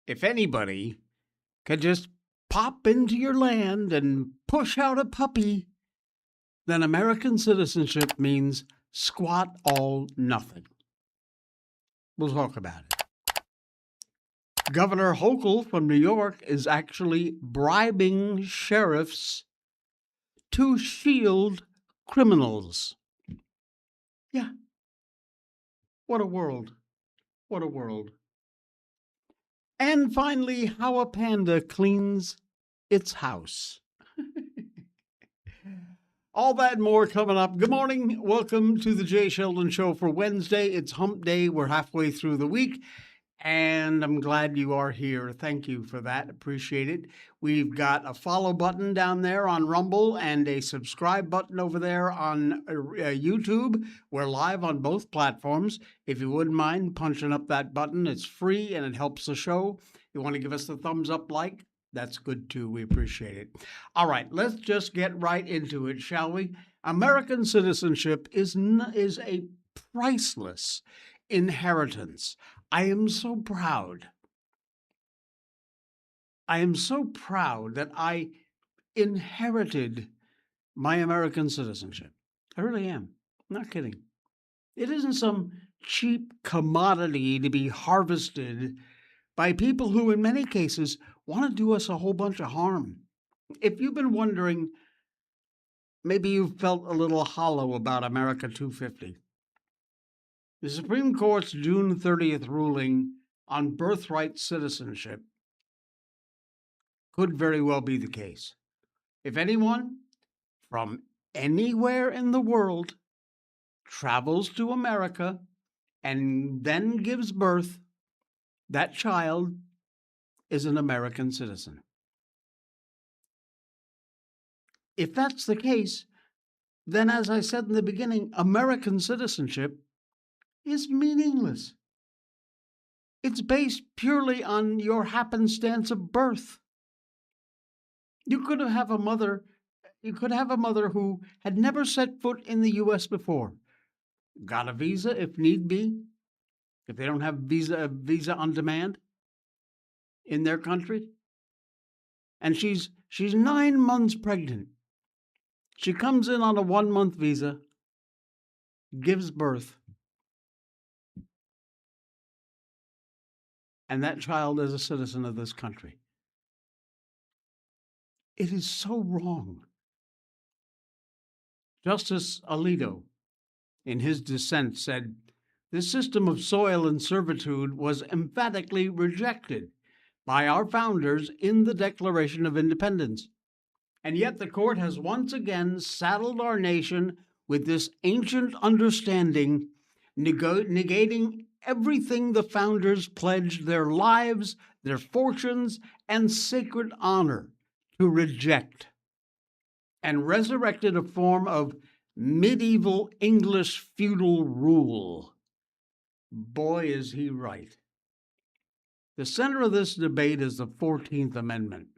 If anybody could just pop into your land and push out a puppy, then American citizenship means squat all nothing. We'll talk about it. Governor Hochul from New York is actually bribing sheriffs to shield criminals. Yeah. What a world. What a world. And finally, how a panda cleans its house. All that and more coming up. Good morning. Welcome to the Jay Sheldon Show for Wednesday. It's hump day. We're halfway through the week, and I'm glad you are here. Thank you for that. Appreciate it. We've got a follow button down there on Rumble and a subscribe button over there on YouTube. We're live on both platforms. If you wouldn't mind punching up that button, it's free and it helps the show. You want to give us the thumbs up like? That's good too. We appreciate it. All right, let's just get right into it, shall we? American citizenship is a priceless inheritance. I am so proud. I am so proud that I inherited my American citizenship. I really am. I'm not kidding. It isn't some cheap commodity to be harvested by people who, in many cases, want to do us a whole bunch of harm. If you've been wondering, maybe you've felt a little hollow about America 250. The Supreme Court's June 30th ruling on birthright citizenship could very well be the case. If anyone from anywhere in the world travels to America and then gives birth, that child is an American citizen. If that's the case, then as I said in the beginning, American citizenship is meaningless. It's based purely on your happenstance of birth. You could have a mother who had never set foot in the U.S. before, got a visa if need be, if they don't have visa on demand in their country, and she's 9 months pregnant. She comes in on a 1-month visa, gives birth, and that child is a citizen of this country. It is so wrong. Justice Alito, in his dissent, said, "This system of soil and servitude was emphatically rejected by our founders in the Declaration of Independence. And yet the court has once again saddled our nation with this ancient understanding, negating everything the founders pledged their lives, their fortunes, and sacred honor to reject, and resurrected a form of medieval English feudal rule." Boy, is he right. The center of this debate is the 14th Amendment,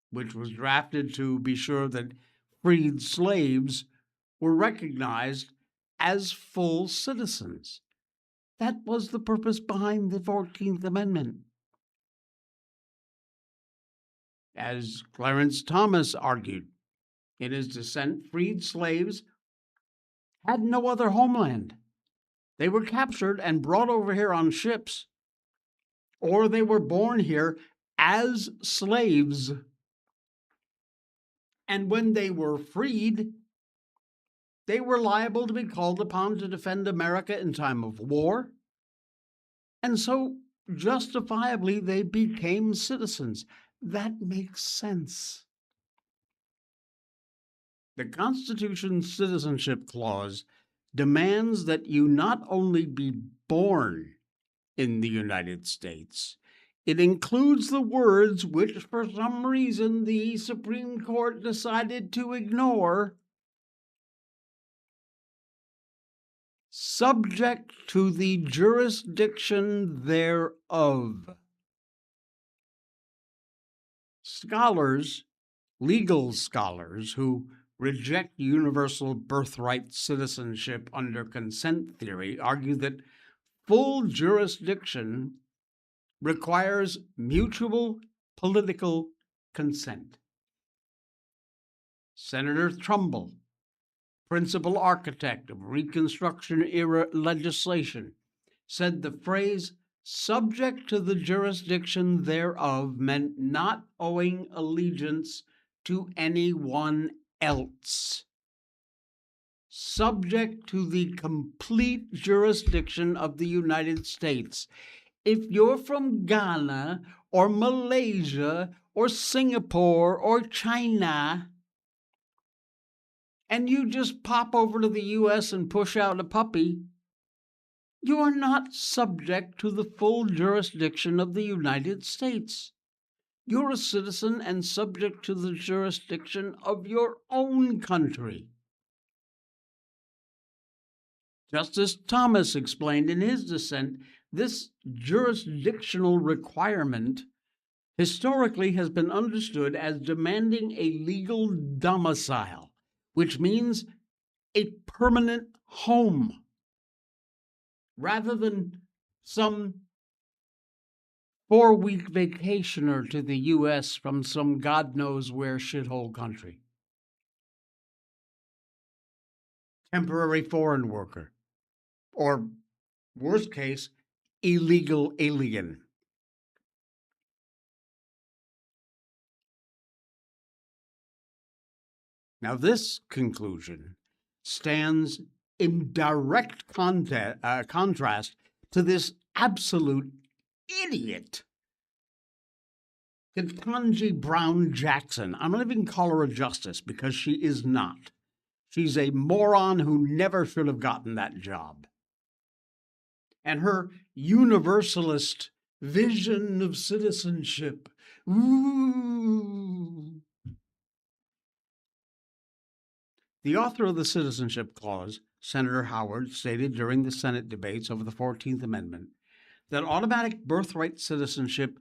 which was drafted to be sure that freed slaves were recognized as full citizens. That was the purpose behind the 14th Amendment. As Clarence Thomas argued in his dissent, freed slaves had no other homeland. They were captured and brought over here on ships, or they were born here as slaves. And when they were freed, they were liable to be called upon to defend America in time of war. And so, justifiably, they became citizens. That makes sense. The Constitution's Citizenship Clause demands that you not only be born in the United States, it includes the words which, for some reason, the Supreme Court decided to ignore: subject to the jurisdiction thereof. Scholars, legal scholars, who reject universal birthright citizenship under consent theory argue that full jurisdiction requires mutual political consent. Senator Trumbull, principal architect of Reconstruction-era legislation, said the phrase "subject to the jurisdiction thereof" meant not owing allegiance to anyone else. Subject to the complete jurisdiction of the United States. If you're from Ghana or Malaysia or Singapore or China, and you just pop over to the U.S. and push out a puppy, you are not subject to the full jurisdiction of the United States. You're a citizen and subject to the jurisdiction of your own country. Justice Thomas explained in his dissent, this jurisdictional requirement historically has been understood as demanding a legal domicile, which means a permanent home, rather than some 4-week vacationer to the U.S. from some God knows where shithole country. Temporary foreign worker, or worst case, illegal alien. Now, this conclusion stands in direct contrast to this absolute idiot, Ketanji Brown Jackson. I'm not even call her a justice because she is not. She's a moron who never should have gotten that job. And her universalist vision of citizenship. Ooh. The author of the Citizenship Clause, Senator Howard, stated during the Senate debates over the 14th Amendment that automatic birthright citizenship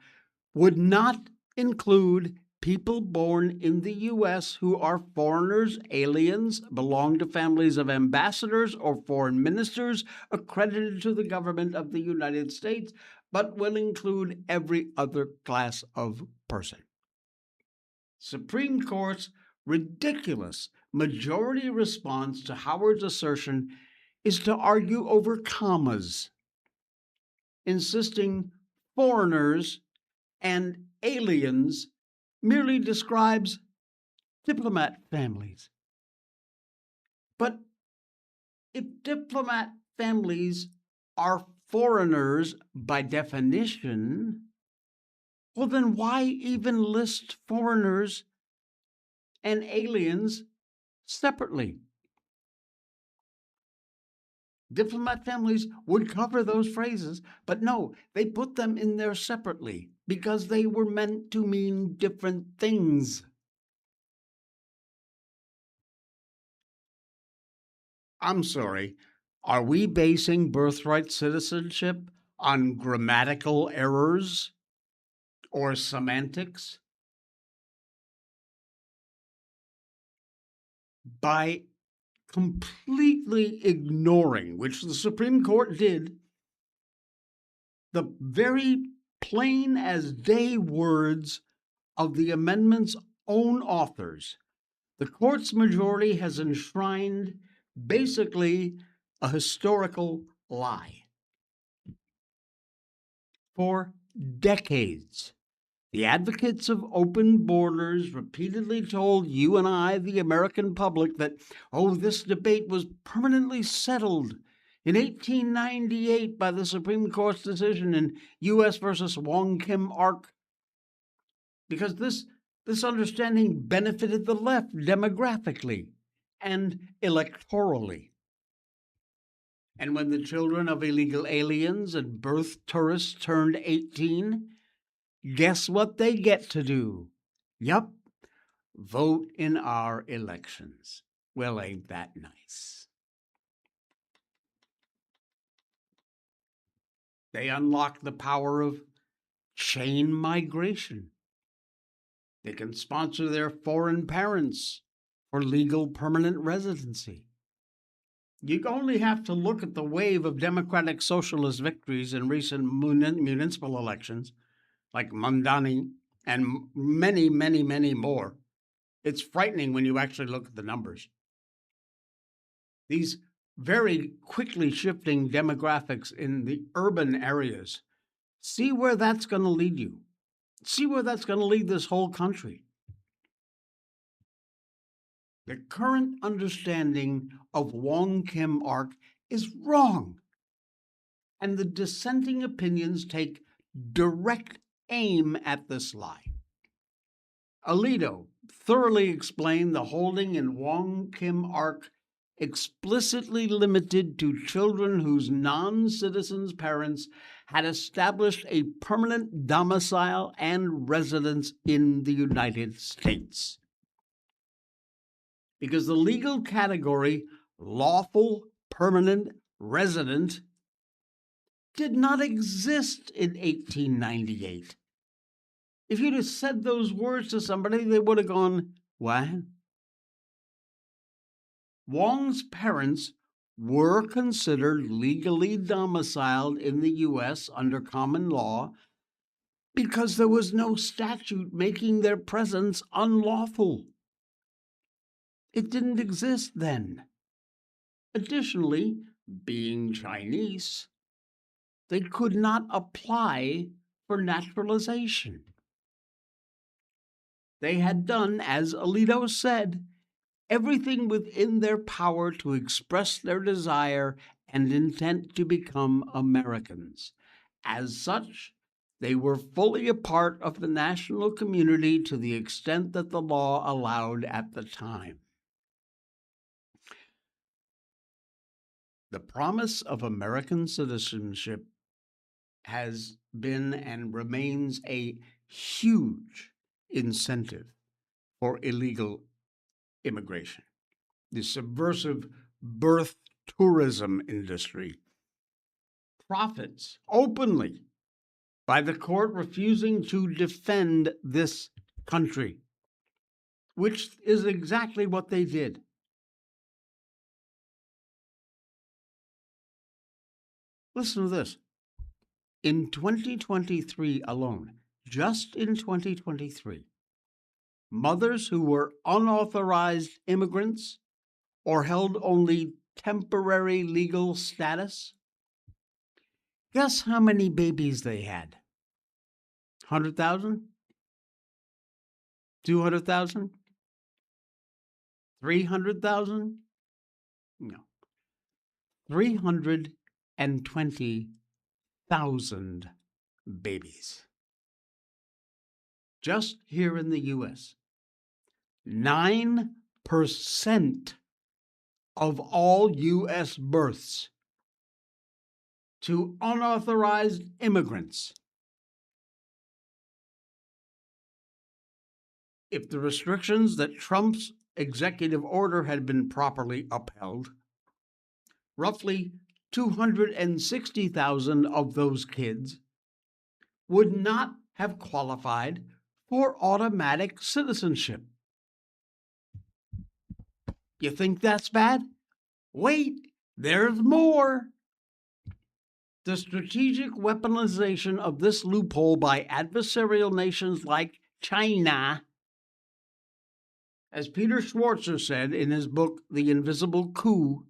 would not include people born in the U.S. who are foreigners, aliens, belong to families of ambassadors or foreign ministers accredited to the government of the United States, but will include every other class of person. Supreme Court's ridiculous majority response to Howard's assertion is to argue over commas, insisting foreigners and aliens merely describes diplomat families. But if diplomat families are foreigners by definition, well, then why even list foreigners and aliens separately? Diplomat families would cover those phrases, but no, they put them in there separately because they were meant to mean different things. I'm sorry, are we basing birthright citizenship on grammatical errors or semantics? By completely ignoring, which the Supreme Court did, the very plain as day words of the amendment's own authors, the court's majority has enshrined basically a historical lie. For decades, the advocates of open borders repeatedly told you and I, the American public, that, this debate was permanently settled in 1898 by the Supreme Court's decision in U.S. versus Wong Kim Ark, because this understanding benefited the left demographically and electorally. And when the children of illegal aliens and birth tourists turned 18, guess what they get to do? Yup, vote in our elections. Well, ain't that nice? They unlock the power of chain migration. They can sponsor their foreign parents for legal permanent residency. You only have to look at the wave of democratic socialist victories in recent municipal elections, like Mamdani and many, many, many more. It's frightening when you actually look at the numbers. These very quickly shifting demographics in the urban areas, see where that's going to lead you. See where that's going to lead this whole country. The current understanding of Wong Kim Ark is wrong, and the dissenting opinions take direct aim at this lie. Alito thoroughly explained the holding in Wong Kim Ark explicitly limited to children whose non-citizens' parents had established a permanent domicile and residence in the United States. Because the legal category, lawful permanent resident, did not exist in 1898. If you'd have said those words to somebody, they would have gone, what? Wong's parents were considered legally domiciled in the U.S. under common law because there was no statute making their presence unlawful. It didn't exist then. Additionally, being Chinese, they could not apply for naturalization. They had done, as Alito said, everything within their power to express their desire and intent to become Americans. As such, they were fully a part of the national community to the extent that the law allowed at the time. The promise of American citizenship has been and remains a huge incentive for illegal immigration. The subversive birth tourism industry profits openly by the court refusing to defend this country, which is exactly what they did. Listen to this. In 2023 alone, just in 2023, mothers who were unauthorized immigrants or held only temporary legal status, guess how many babies they had? 100,000? 200,000? 300,000? No. 320,000 babies. Just here in the U.S., 9% of all U.S. births to unauthorized immigrants. If the restrictions that Trump's executive order had been properly upheld, roughly 260,000 of those kids would not have qualified for automatic citizenship. You think that's bad? Wait, there's more. The strategic weaponization of this loophole by adversarial nations like China, as Peter Schwarzer said in his book, The Invisible Coup,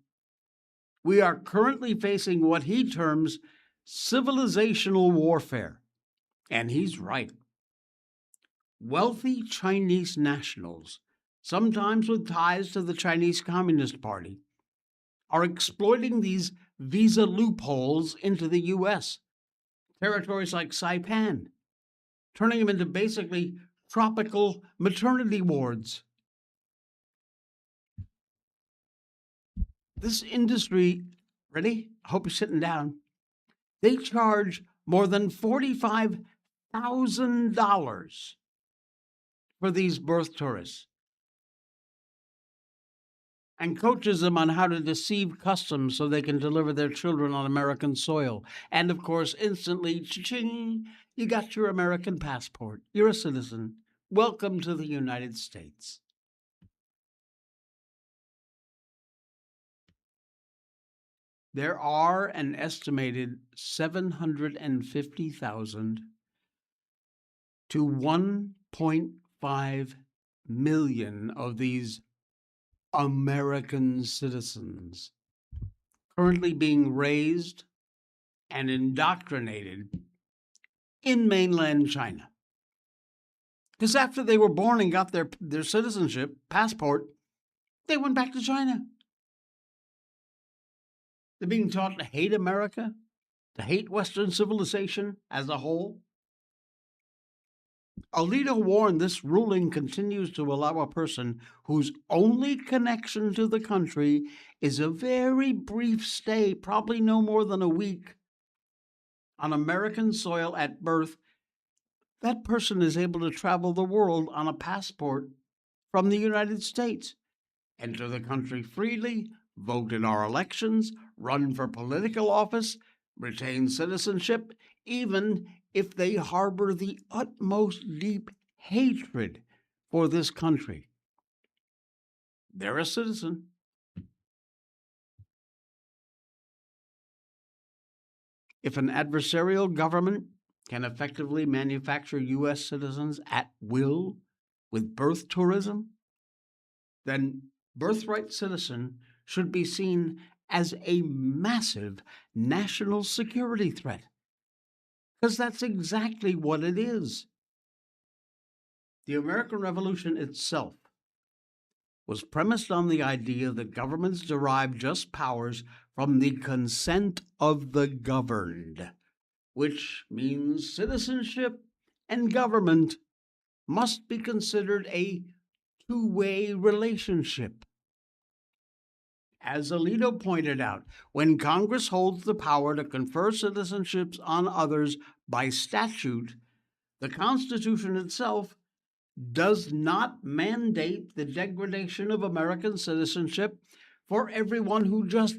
we are currently facing what he terms civilizational warfare. And he's right. Wealthy Chinese nationals, sometimes with ties to the Chinese Communist Party, are exploiting these visa loopholes into the U.S., territories like Saipan, turning them into basically tropical maternity wards. This industry, ready? I hope you're sitting down. They charge more than $45,000 for these birth tourists and coaches them on how to deceive customs so they can deliver their children on American soil. And of course, instantly, cha-ching, you got your American passport. You're a citizen. Welcome to the United States. There are an estimated 750,000 to 1.5 million of these American citizens currently being raised and indoctrinated in mainland China. Because after they were born and got their citizenship, passport, they went back to China. They're being taught to hate America, to hate Western civilization as a whole. Alito warned this ruling continues to allow a person whose only connection to the country is a very brief stay, probably no more than a week, on American soil at birth. That person is able to travel the world on a passport from the United States, enter the country freely, vote in our elections, run for political office, retain citizenship, even if they harbor the utmost deep hatred for this country. They're a citizen. If an adversarial government can effectively manufacture U.S. citizens at will with birth tourism, then birthright citizen should be seen as a massive national security threat. Because that's exactly what it is. The American Revolution itself was premised on the idea that governments derive just powers from the consent of the governed, which means citizenship and government must be considered a two-way relationship. As Alito pointed out, when Congress holds the power to confer citizenships on others by statute, the Constitution itself does not mandate the degradation of American citizenship for everyone who just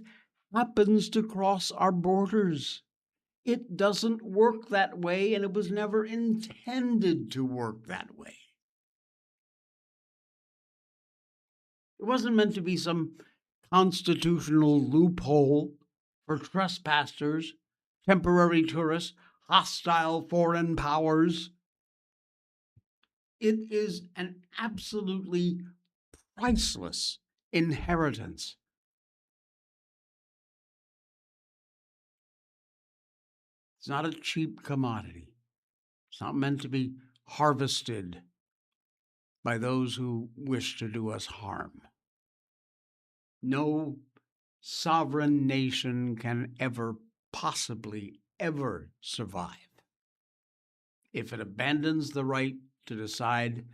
happens to cross our borders. It doesn't work that way, and it was never intended to work that way. It wasn't meant to be some constitutional loophole for trespassers, temporary tourists, hostile foreign powers. It is an absolutely priceless inheritance. It's not a cheap commodity. It's not meant to be harvested by those who wish to do us harm. No sovereign nation can ever possibly ever survive if it abandons the right to decide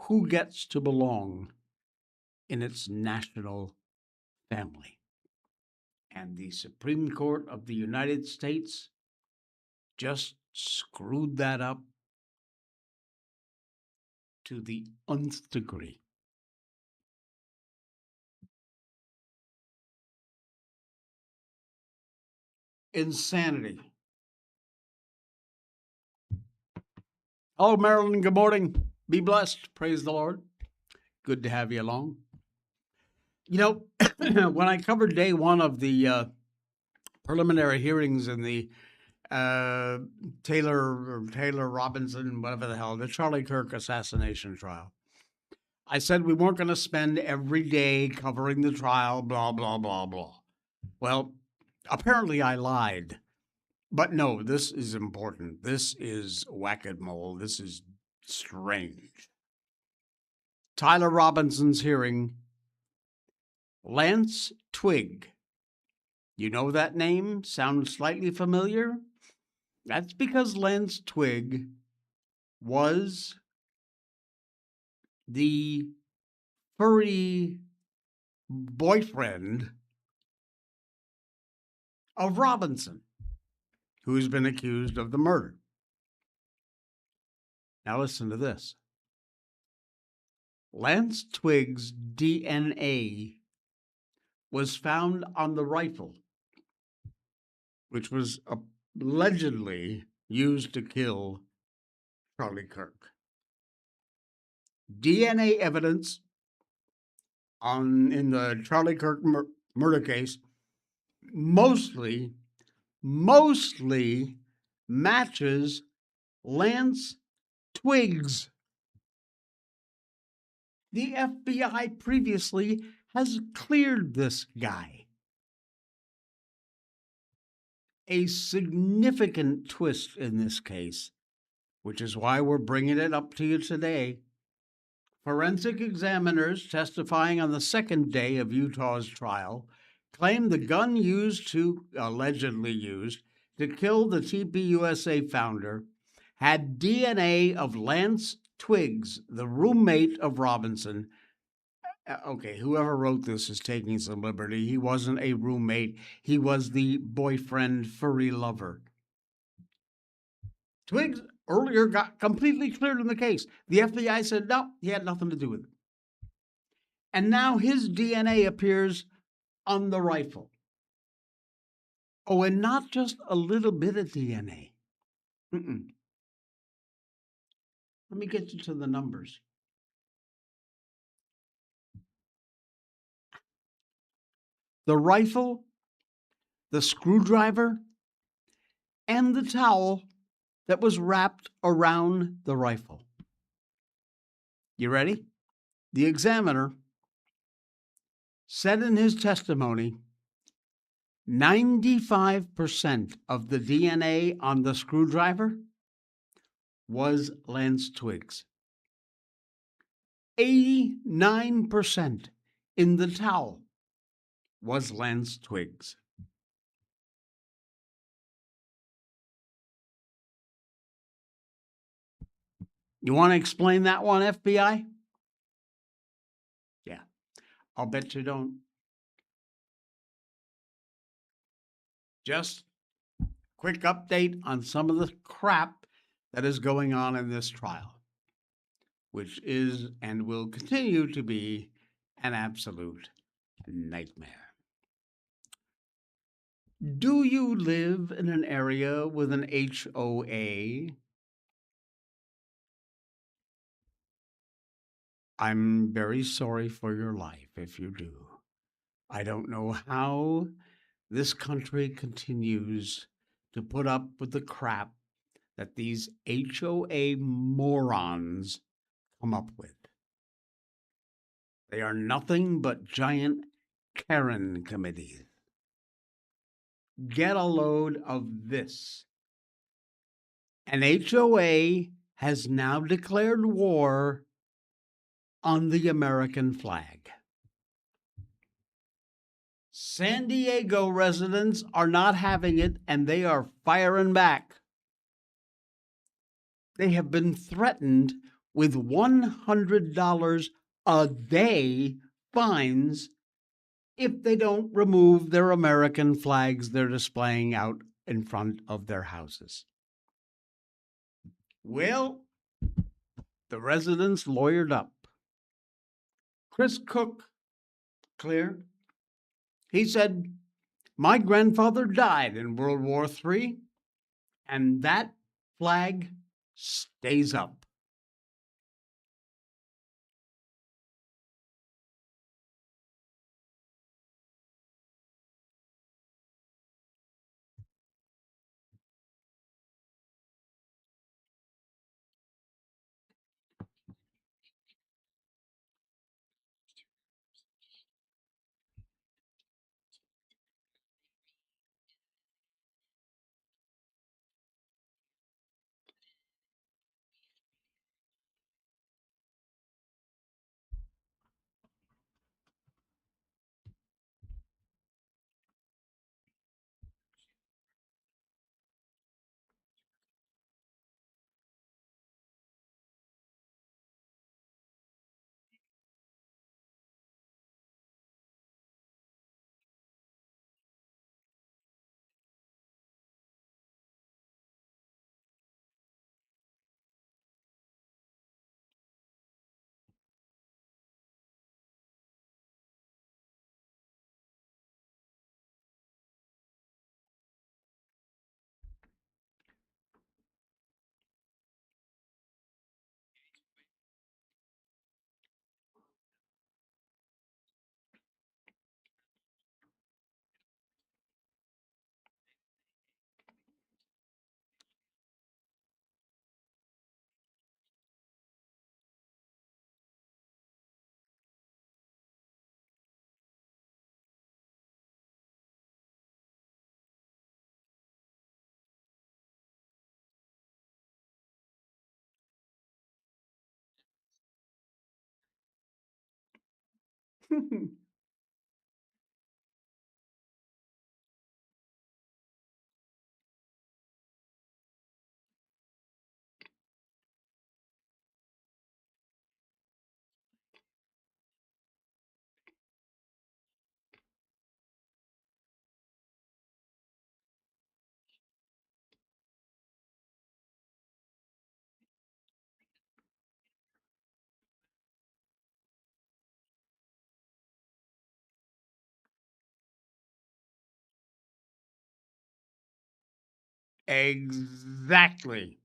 who gets to belong in its national family. And the Supreme Court of the United States just screwed that up to the nth degree. Insanity. Hello, Marilyn. Good morning. Be blessed. Praise the Lord. Good to have you along. You know, when I covered day one of the preliminary hearings in the Taylor Robinson, whatever the hell, the Charlie Kirk assassination trial, I said we weren't going to spend every day covering the trial, blah, blah, blah, blah. Well, apparently I lied. But no, this is important. This is whack-a-mole. This is strange. Tyler Robinson's hearing. Lance Twigg. You know that name? Sounds slightly familiar? That's because Lance Twigg was the furry boyfriend of Robinson, who's been accused of the murder. Now listen to this. Lance Twigg's DNA was found on the rifle, which was allegedly used to kill Charlie Kirk. DNA evidence in the Charlie Kirk murder case mostly matches Lance Twiggs. The FBI previously has cleared this guy. A significant twist in this case, which is why we're bringing it up to you today. Forensic examiners testifying on the second day of Utah's trial claimed the gun allegedly used to kill the TPUSA founder had DNA of Lance Twiggs, the roommate of Robinson. Okay, whoever wrote this is taking some liberty. He wasn't a roommate. He was the boyfriend, furry lover. Twiggs earlier got completely cleared in the case. The FBI said, no, he had nothing to do with it. And now his DNA appears on the rifle. Oh, and not just a little bit of DNA. Let me get you to the numbers. The rifle, the screwdriver, and the towel that was wrapped around the rifle. You ready? The examiner said in his testimony 95% of the DNA on the screwdriver was Lance Twiggs. 89% in the towel was Lance Twiggs. You want to explain that one, FBI? Yeah, I'll bet you don't. Just quick update on some of the crap that is going on in this trial, which is and will continue to be an absolute nightmare. Do you live in an area with an HOA? I'm very sorry for your life if you do. I don't know how this country continues to put up with the crap that these HOA morons come up with. They are nothing but giant Karen committees. Get a load of this. An HOA has now declared war on the American flag. San Diego residents are not having it, and they are firing back. They have been threatened with $100 a day fines if they don't remove their American flags they're displaying out in front of their houses. Well, the residents lawyered up. Chris Cook, clear. He said, my grandfather died in World War III, and that flag stays up. Exactly.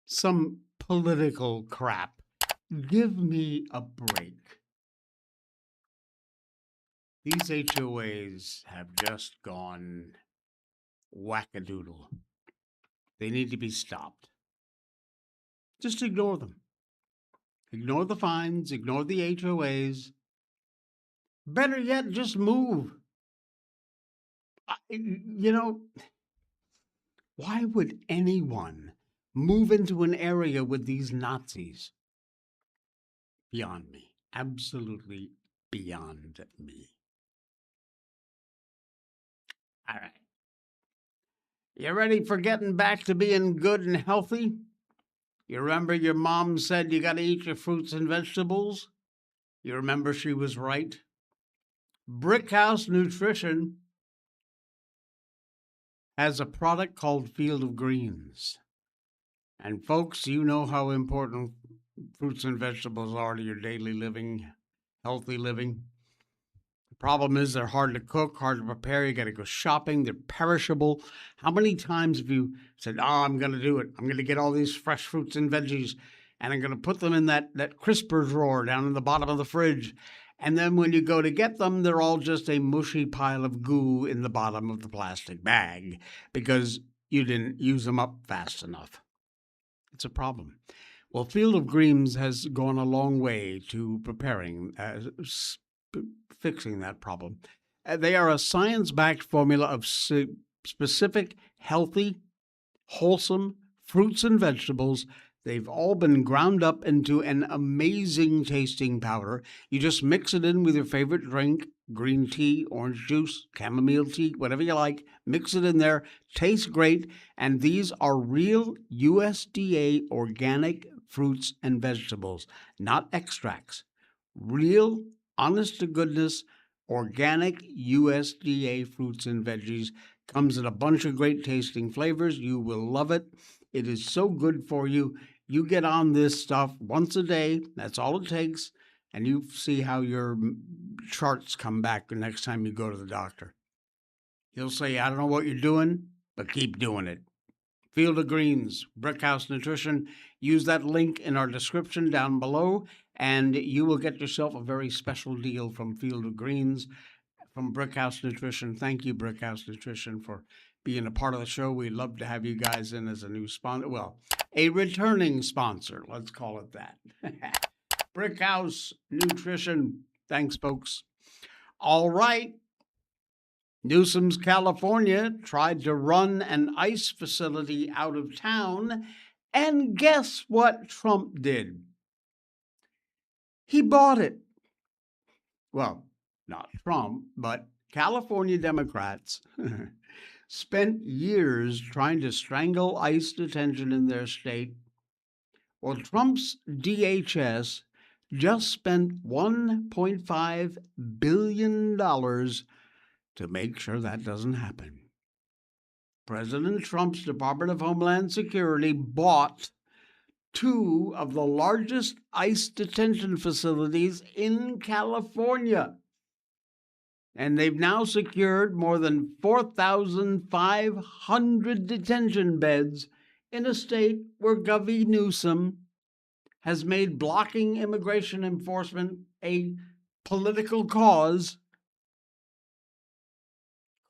Some political crap. Give me a break. These HOAs have just gone wackadoodle. They need to be stopped. Just ignore them. Ignore the fines, ignore the HOAs. Better yet, just move. You know, why would anyone move into an area with these Nazis? Beyond me. Absolutely beyond me. All right. You ready for getting back to being good and healthy? You remember your mom said you got to eat your fruits and vegetables? You remember she was right? Brickhouse Nutrition has a product called Field of Greens. And folks, you know how important fruits and vegetables are to your daily living, healthy living. The problem is they're hard to cook, hard to prepare. You got to go shopping. They're perishable. How many times have you said, "Oh, I'm going to do it. I'm going to get all these fresh fruits and veggies, and I'm going to put them in that crisper drawer down in the bottom of the fridge." And then when you go to get them, they're all just a mushy pile of goo in the bottom of the plastic bag because you didn't use them up fast enough. It's a problem. Well, Field of Greens has gone a long way to preparing, fixing that problem. They are a science-backed formula of specific, healthy, wholesome fruits and vegetables. They've all been ground up into an amazing tasting powder. You just mix it in with your favorite drink, green tea, orange juice, chamomile tea, whatever you like. Mix it in there. Tastes great. And these are real USDA organic fruits and vegetables, not extracts. Real, honest to goodness, organic USDA fruits and veggies. Comes in a bunch of great tasting flavors. You will love it. It is so good for you. You get on this stuff once a day. That's all it takes. And you see how your charts come back the next time you go to the doctor. He'll say, "I don't know what you're doing, but keep doing it." Field of Greens, Brickhouse Nutrition. Use that link in our description down below, and you will get yourself a very special deal from Field of Greens, from Brickhouse Nutrition. Thank you, Brickhouse Nutrition, for being a part of the show. We'd love to have you guys in as a new sponsor. Well, a returning sponsor. Let's call it that. Brickhouse Nutrition. Thanks, folks. All right. Newsom's California tried to run an ICE facility out of town, and guess what Trump did? He bought it. Well, not Trump, but California Democrats spent years trying to strangle ICE detention in their state. Well, Trump's DHS just spent $1.5 billion to make sure that doesn't happen. President Trump's Department of Homeland Security bought two of the largest ICE detention facilities in California. And they've now secured more than 4,500 detention beds in a state where Governor Newsom has made blocking immigration enforcement a political cause.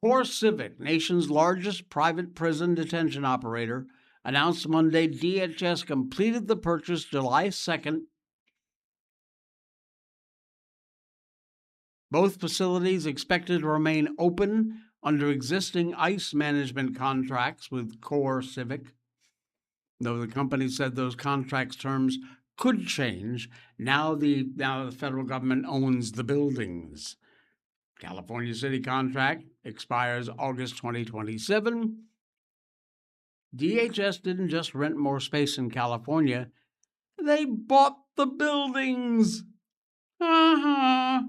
CoreCivic, nation's largest private prison detention operator, announced Monday DHS completed the purchase July 2nd. Both facilities expected to remain open under existing ICE management contracts with CoreCivic, though the company said those contracts terms could change. Now the federal government owns the buildings. California City contract expires August 2027. DHS didn't just rent more space in California, they bought the buildings. Uh-huh.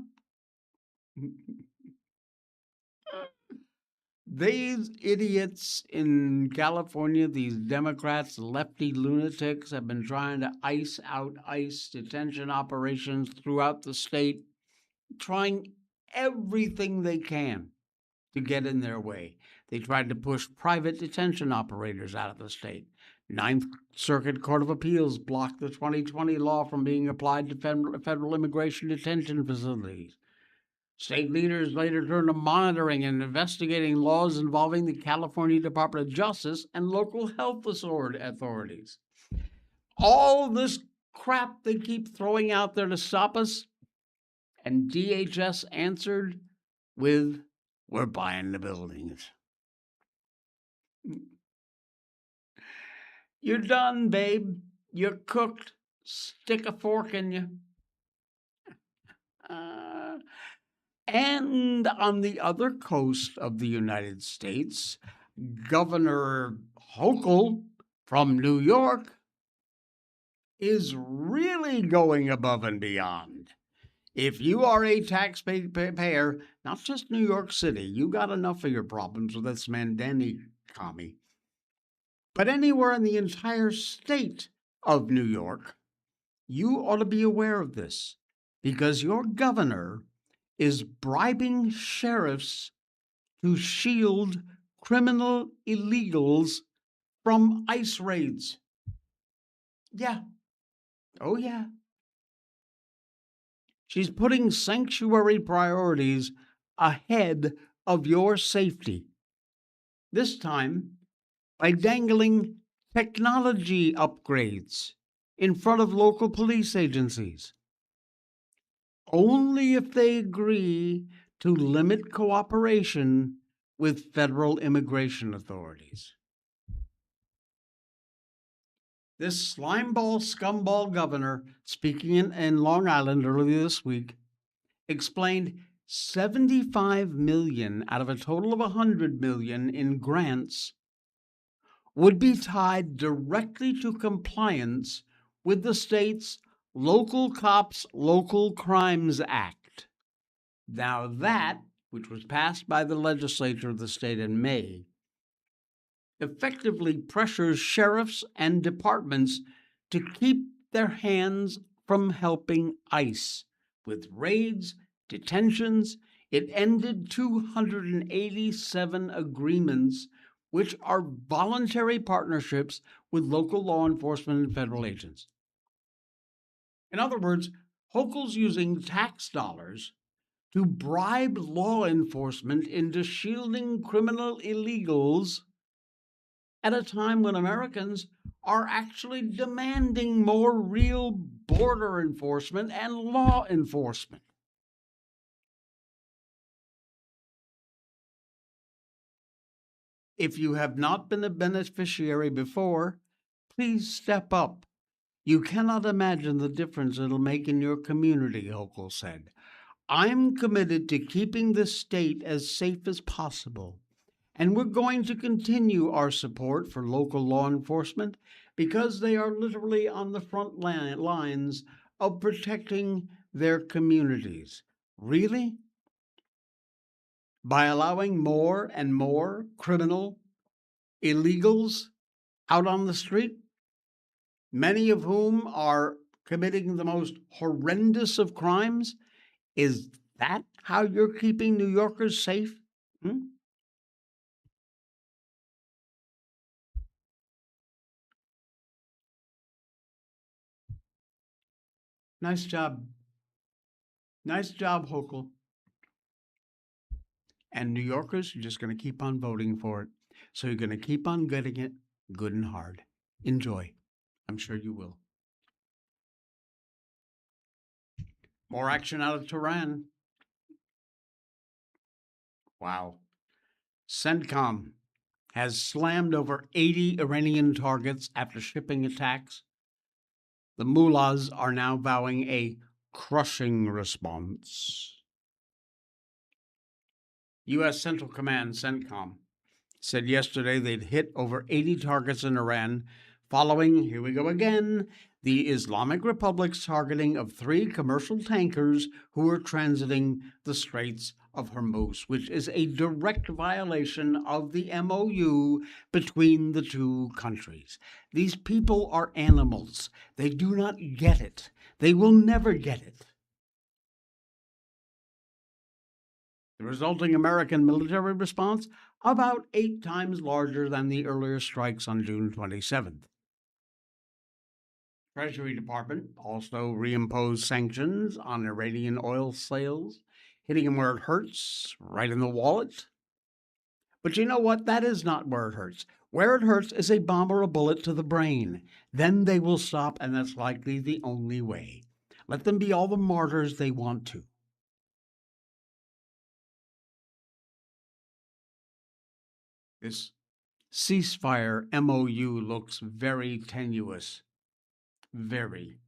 These idiots in California, these Democrats, lefty lunatics, have been trying to ice out ICE detention operations throughout the state, trying everything they can to get in their way. They tried to push private detention operators out of the state. Ninth Circuit Court of Appeals blocked the 2020 law from being applied to federal immigration detention facilities. State leaders later turned to monitoring and investigating laws involving the California Department of Justice and local health authorities. All this crap they keep throwing out there to stop us, and DHS answered with, "We're buying the buildings." You're done, babe. You're cooked. Stick a fork in you. And on the other coast of the United States, Governor Hochul from New York is really going above and beyond. If you are a taxpayer, not just New York City, you got enough of your problems with this Mandani commie, but anywhere in the entire state of New York, you ought to be aware of this, because your governor is bribing sheriffs to shield criminal illegals from ICE raids. Yeah. Oh, yeah. She's putting sanctuary priorities ahead of your safety. This time, by dangling technology upgrades in front of local police agencies. Only if they agree to limit cooperation with federal immigration authorities. This slimeball, scumball governor, speaking in Long Island earlier this week, explained $75 million out of a total of $100 million in grants would be tied directly to compliance with the state's Local Cops, Local Crimes Act. Now that, which was passed by the legislature of the state in May, effectively pressures sheriffs and departments to keep their hands from helping ICE with raids, detentions. It ended 287 agreements, which are voluntary partnerships with local law enforcement and federal agents. In other words, Hochul's using tax dollars to bribe law enforcement into shielding criminal illegals at a time when Americans are actually demanding more real border enforcement and law enforcement. If you have not been a beneficiary before, please step up. You cannot imagine the difference it'll make in your community, Hochul said. I'm committed to keeping this state as safe as possible, and we're going to continue our support for local law enforcement because they are literally on the front lines of protecting their communities. Really? By allowing more and more criminal illegals out on the street, many of whom are committing the most horrendous of crimes? Is that how you're keeping New Yorkers safe? Nice job. Nice job, Hochul. And New Yorkers are just going to keep on voting for it. So you're going to keep on getting it good and hard. Enjoy. I'm sure you will. More action out of Tehran. Wow. CENTCOM has slammed over 80 Iranian targets after shipping attacks. The mullahs are now vowing a crushing response. U.S. Central Command, CENTCOM, said yesterday they'd hit over 80 targets in Iran following, here we go again, the Islamic Republic's targeting of 3 commercial tankers who were transiting the Straits of Hormuz, which is a direct violation of the MOU between the two countries. These people are animals. They do not get it. They will never get it. The resulting American military response, about 8 times larger than the earlier strikes on June 27th. Treasury Department also reimposed sanctions on Iranian oil sales, hitting them where it hurts, right in the wallet. But you know what? That is not where it hurts. Where it hurts is a bomb or a bullet to the brain. Then they will stop, and that's likely the only way. Let them be all the martyrs they want to. This ceasefire MOU looks very tenuous. Very.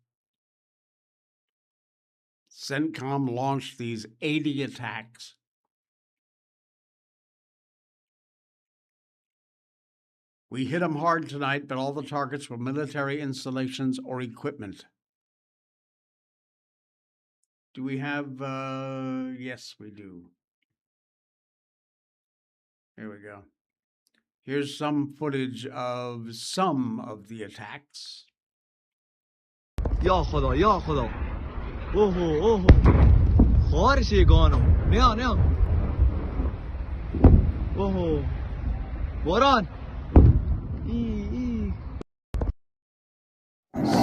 CENTCOM launched these 80 attacks. We hit them hard tonight, but all the targets were military installations or equipment. Do we have, yes, we do. Here we go. Here's some footage of some of the attacks. یا خدا یا خدا اوه اوه خارش گانو نیا نیا اوه باران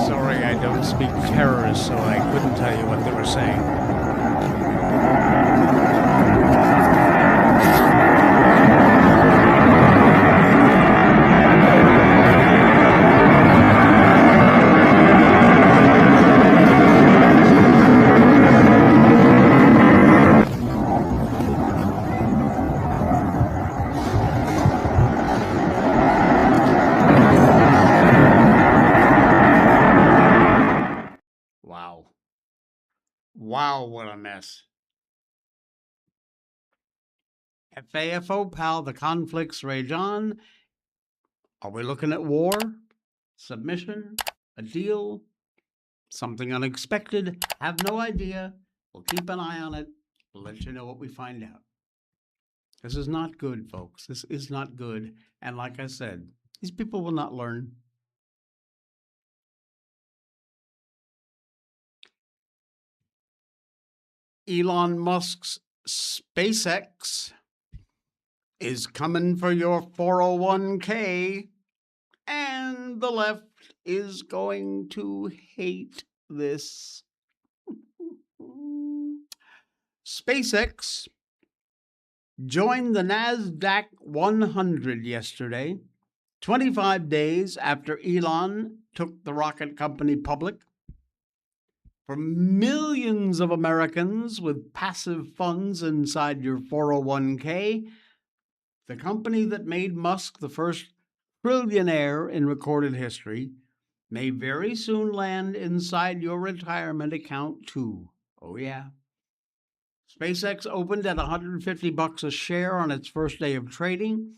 Sorry, I don't speak terrorist, so I couldn't tell you what they were saying. Wow, what a mess. FAFO, pal, the conflicts rage on. Are we looking at war? Submission? A deal? Something unexpected? Have no idea. We'll keep an eye on it. We'll let you know what we find out. This is not good, folks. This is not good. And like I said, these people will not learn. Elon Musk's SpaceX is coming for your 401k, and the left is going to hate this. SpaceX joined the NASDAQ 100 yesterday, 25 days after Elon took the rocket company public. For millions of Americans with passive funds inside your 401k, the company that made Musk the first trillionaire in recorded history may very soon land inside your retirement account too. Oh yeah. SpaceX opened at $150 a share on its first day of trading,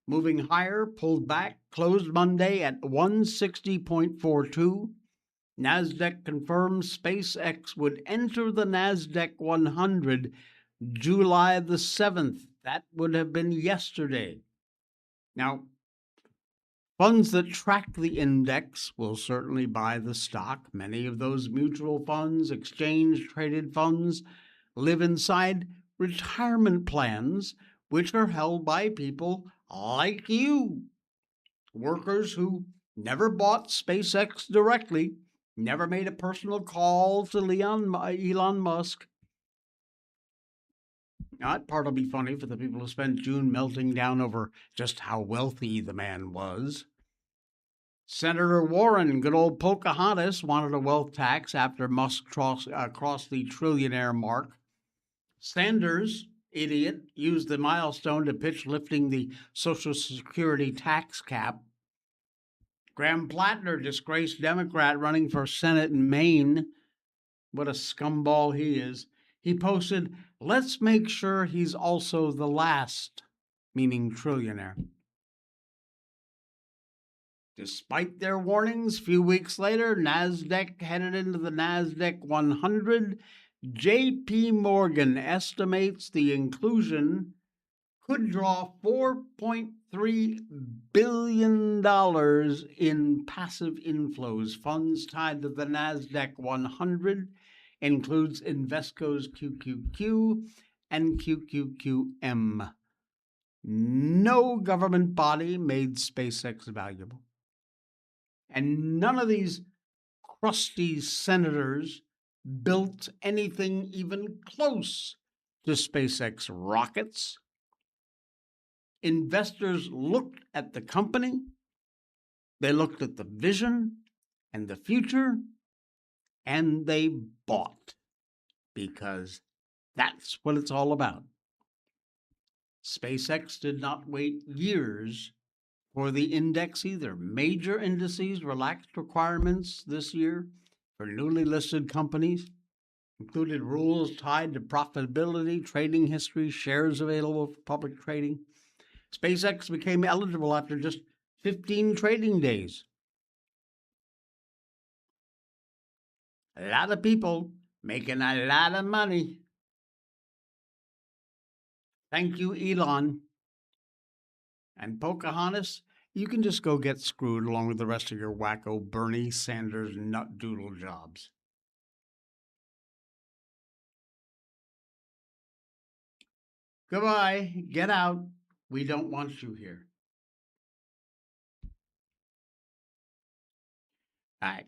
moving higher, pulled back, closed Monday at 160.42. NASDAQ confirms SpaceX would enter the NASDAQ 100 July the 7th. That would have been yesterday. Now, funds that track the index will certainly buy the stock. Many of those mutual funds, exchange-traded funds, live inside retirement plans, which are held by people like you, workers who never bought SpaceX directly, never made a personal call to Elon Musk. That part will be funny for the people who spent June melting down over just how wealthy the man was. Senator Warren, good old Pocahontas, wanted a wealth tax after Musk crossed the trillionaire mark. Sanders, idiot, used the milestone to pitch lifting the Social Security tax cap. Graham Plattner, disgraced Democrat running for Senate in Maine, what a scumball he is. He posted, "Let's make sure he's also the last," meaning trillionaire. Despite their warnings, a few weeks later, NASDAQ headed into the NASDAQ 100. JP Morgan estimates the inclusion could draw $4.3 billion in passive inflows. Funds tied to the NASDAQ 100 includes Invesco's QQQ and QQQM. No government body made SpaceX valuable. And none of these crusty senators built anything even close to SpaceX rockets. Investors looked at the company, they looked at the vision and the future, and they bought, because that's what it's all about. SpaceX did not wait years for the index either. Major indices relaxed requirements this year for newly listed companies, included rules tied to profitability, trading history, shares available for public trading. SpaceX became eligible after just 15 trading days. A lot of people making a lot of money. Thank you, Elon. And Pocahontas, you can just go get screwed along with the rest of your wacko Bernie Sanders nut doodle jobs. Goodbye. Get out. We don't want you here. All right.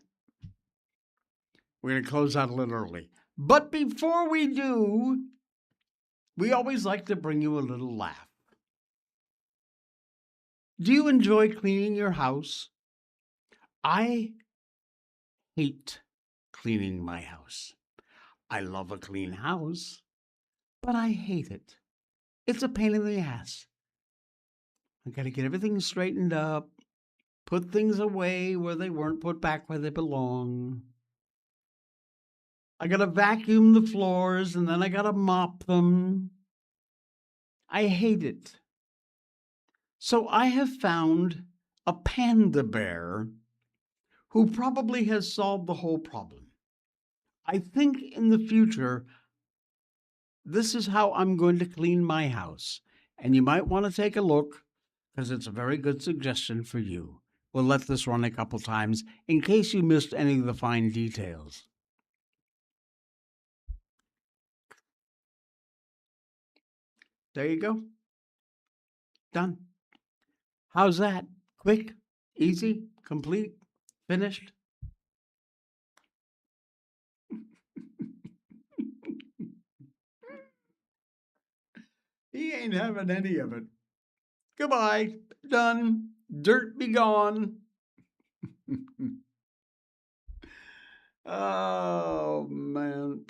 We're going to close out a little early. But before we do, we always like to bring you a little laugh. Do you enjoy cleaning your house? I hate cleaning my house. I love a clean house, but I hate it. It's a pain in the ass. I got to get everything straightened up, put things away where they weren't put back where they belong. I got to vacuum the floors, and then I got to mop them. I hate it. So I have found a panda bear who probably has solved the whole problem. I think in the future, this is how I'm going to clean my house. And you might want to take a look, because it's a very good suggestion for you. We'll let this run a couple times in case you missed any of the fine details. There you go. Done. How's that? Quick, easy, complete, finished? He ain't having any of it. Goodbye. Done. Dirt be gone. Oh, man.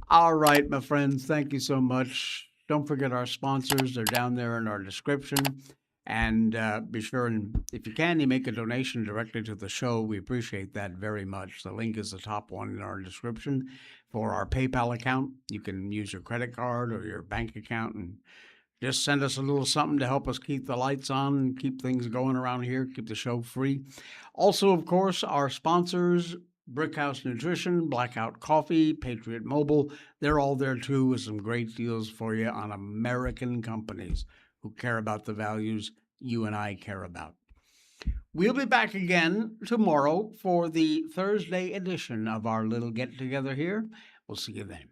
All right, my friends. Thank you so much. Don't forget our sponsors. They're down there in our description. And be sure, and if you can, you make a donation directly to the show. We appreciate that very much. The link is the top one in our description for our PayPal account. You can use your credit card or your bank account and just send us a little something to help us keep the lights on and keep things going around here, keep the show free. Also, of course, our sponsors, BRICKHOUSE Nutrition, Blackout Coffee, Patriot Mobile, they're all there too with some great deals for you on American companies who care about the values you and I care about. We'll be back again tomorrow for the Thursday edition of our little get-together here. We'll see you then.